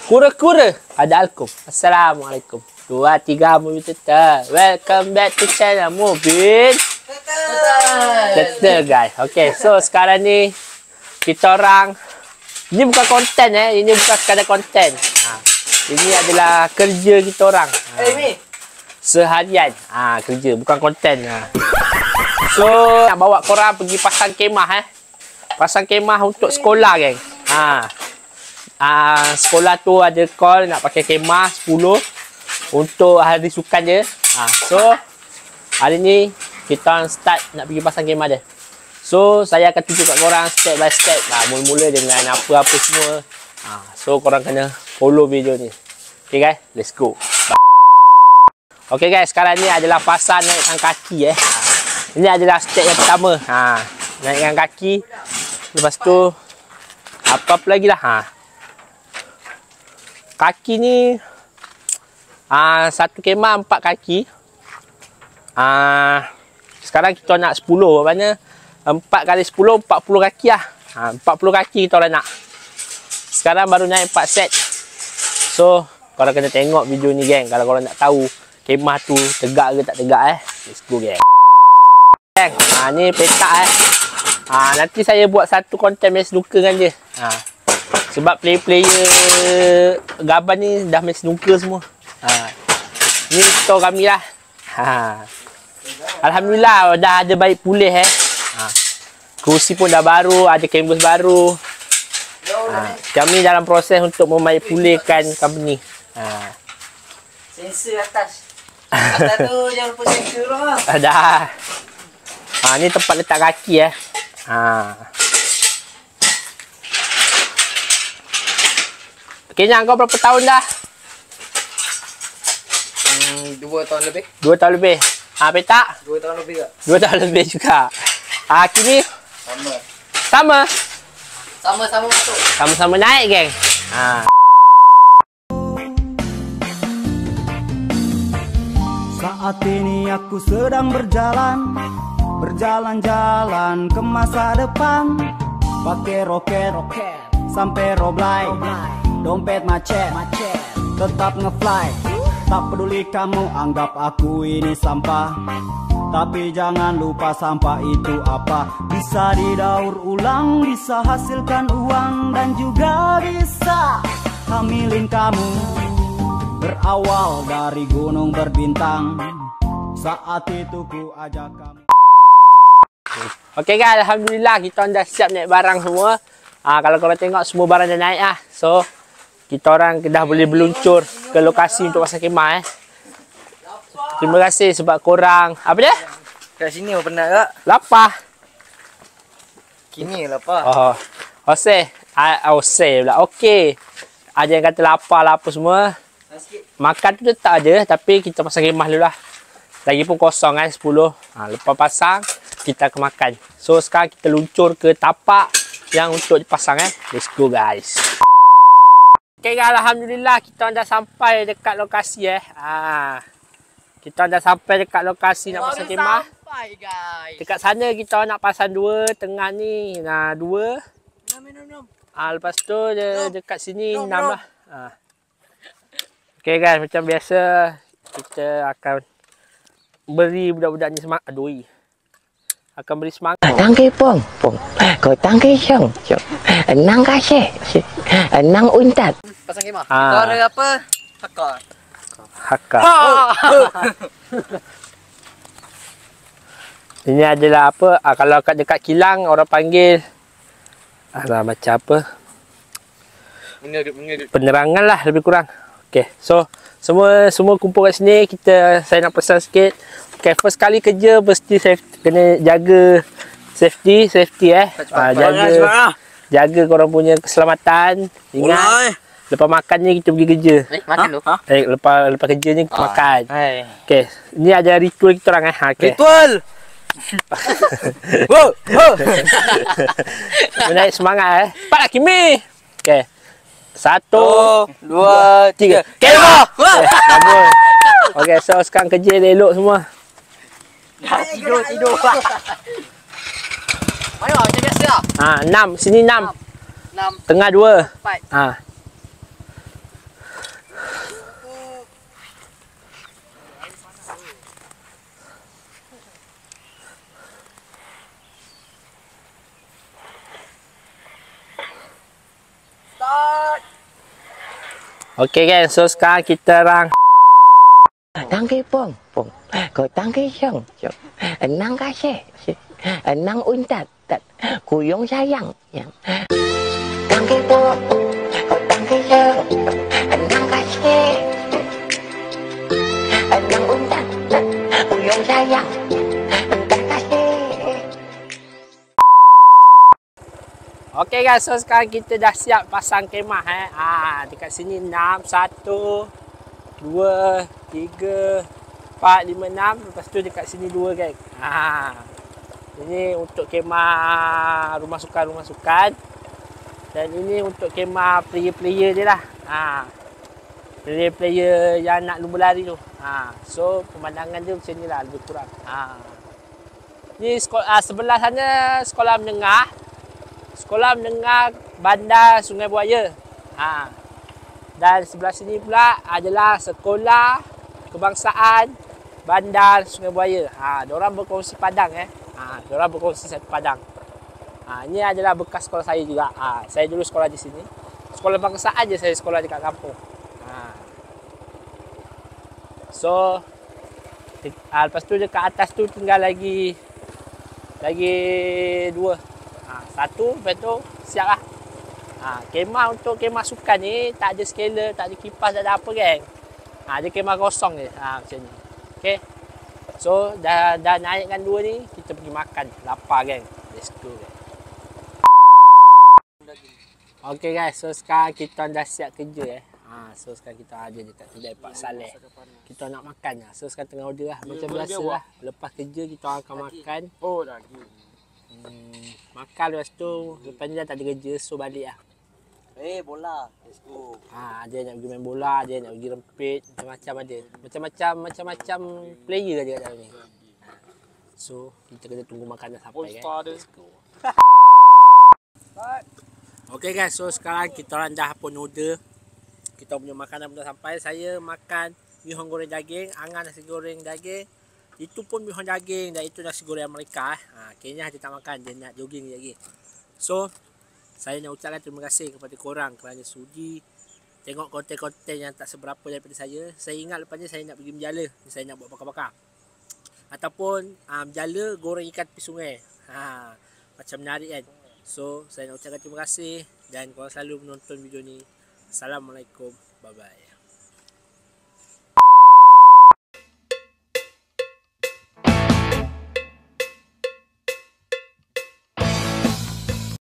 Kura-kura ada alkum. Assalamualaikum. 2, 3 mobil Turtle. Welcome back to channel Mobil Turtle guys. Okay, so sekarang ni kita orang, ini bukan konten ini bukan sekadar konten. Ini adalah kerja kita orang. Seharian. Kerja bukan konten. So nak bawa korang pergi pasang kemah pasang kemah untuk sekolah geng. Sekolah tu ada call nak pakai kemah 10 untuk hari sukan je. So hari ni kita start nak pergi pasang kemah dia. So saya akan tunjuk kat korang step by step. Mula-mula dengan apa-apa semua. So korang kena follow video ni. Okay guys, let's go. Okay guys, sekarang ni adalah pasang naikkan kaki Ini adalah step yang pertama. Naikkan kaki. Lepas tu apa lagi lah. Kaki ni satu kemah 4 kaki. Sekarang kita nak 10. Maknanya 4 kali 10 40 kaki lah. 40 kaki kita orang nak. Sekarang baru naik 4 set. So korang kena tengok video ni geng, kalau korang nak tahu kemah tu tegak ke tak tegak Let's go geng. Ni petak nanti saya buat satu konten main snooker dengan dia. Sebab player Gaban ni dah main snooker semua. Ni store kami lah. Alhamdulillah dah ada baik pulih Kerusi pun dah baru, ada canvas baru. Kami dalam proses untuk membaik pulihkan company. Sensor atas. Atas tu jangan lupa sensor lah. Dah. Ni tempat letak kaki Kenya, kau berapa tahun dah? 2 tahun lebih. 2 tahun lebih. Petak? 2 tahun lebih tak? 2 tahun lebih juga. Kini? Sama. Sama? Sama-sama masuk. Sama-sama naik geng. Saat ini aku sedang berjalan-jalan ke masa depan. Pakai roket sampai roblai. Dompet macet, tetap ngefly. Tak peduli kamu anggap aku ini sampah, tapi jangan lupa sampah itu apa. Bisa didaur ulang, bisa hasilkan uang, dan juga bisa hamilin kamu. Berawal dari gunung berbintang, saat itu ku ajak kamu. Okay guys, alhamdulillah kita dah siap naik barang semua. Kalau korang tengok semua barang dah naik So kita orang dah boleh meluncur ke lokasi untuk pasang kemah Terima kasih sebab korang. Apa dia? Kat sini pun penat tak? Lapar. Kini lapar. Ose pula. Okey. Ada yang kata lapar semua. Makan tu tetap ada, tapi kita pasang kemah dulu lah. Lagipun kosong 10. Lepas pasang kita akan makan. So sekarang kita luncur ke tapak yang untuk dipasang Let's go guys. Okay guys, alhamdulillah kita dah sampai dekat lokasi Kita dah sampai dekat lokasi nak pasang kemah. Sampai guys. Dekat sana kita nak pasang 2, tengah ni 2. Lepas tu dekat sini 6 lah. Okay guys, macam biasa kita akan beri budak-budak ni semangat. Akan beri semangat. Tangkai pong. Kau tangkai syong. Enang kasih. Enang untat. Pasang kemah. Kau ada apa? Hakka. Ini adalah apa? Kalau kat dekat kilang orang panggil macam apa? Penerangan lah lebih kurang. Okay, so semua kumpul kat sini. Saya nak pesan sikit. Okay, first kali kerja mesti kena jaga safety jaga korang punya keselamatan. Ingat lepas makan ni kita pergi kerja. Makan tu? Lepas kerja ni kita makan. Okay, ni ada ritual kita orang okay. Ritual. Menaik semangat Cepat Kimi. Okay, 1, 2, 3 kemah. Okay, so sekarang kerja elok semua. Tidur. Mana macam biasa? 6, sini 6. Tengah 2. 4. Okay guys, so sekarang kita orang Tăng cái bông bông Rồi tăng cái sông sông Nang cái xe Nang untat tat Kuyong sayang Tăng cái bông Rồi tăng cái sông Nang cái xe Nang untat tat Kuyong sayang Tăng cái xe. Okay guys, so sekarang kita dah siap pasang kemah dekat sini 6, 1, 2, 3, 4, 5, 6. Lepas tu dekat sini 2 geng. Ini untuk kemah rumah sukan. Dan ini untuk kemah player-player je lah. Player-player yang nak lumba lari tu. So pemandangan dia macam ni lah, lebih kurang. Ni sebelah sana sekolah menengah. Sekolah menengah Bandar Sungai Buaya. Dan sebelah sini pula adalah Sekolah Kebangsaan Bandar Sungai Buaya. Diorang berkongsi padang diorang berkongsi satu padang. Ini adalah bekas sekolah saya juga. Saya dulu sekolah di sini. Sekolah kebangsaan je saya sekolah dekat kampung. So lepas tu dekat atas tu tinggal lagi 2. Satu, lepas tu siap lah. Kemah untuk kemah sukan ni tak ada skala, tak ada kipas, tak ada apa geng. Dia kemah kosong je. Macam ni. Okay. So dah naikkan 2 ni, kita pergi makan. Lapar geng. Let's go geng. Okay guys, so sekarang kita dah siap kerja So sekarang kita ada dekat kedai Pak Saleh. Kita nak makan. So sekarang tengah order lah. Macam biasa lah. Lepas kerja kita akan makan. Oh, daging. Makan lepas tu, lepas ni dah tak ada kerja, so balik lah. Bola. Let's go. Dia nak pergi main bola, dia nak pergi rempit, macam-macam ada. Macam-macam player ada kat dalam ni. So, kita kena tunggu makanan sampai kan. Let's go. Okay guys, so sekarang kita orang dah pun order. Kita punya makanan pun dah sampai. Saya makan mihun goreng daging, Angan nasi goreng daging. Itu pun mihun daging dan itu nasi goreng Amerika. Kayaknya dia tak makan, dia nak jogging lagi. So, saya nak ucapkan terima kasih kepada korang kerana sudi tengok konten-konten yang tak seberapa daripada saya. Saya ingat lepas ni saya nak pergi menjala, saya nak buat bakar-bakar. Ataupun menjala goreng ikan tepi sungai. Macam menarik kan. So, saya nak ucapkan terima kasih dan korang selalu menonton video ni. Assalamualaikum. Bye-bye.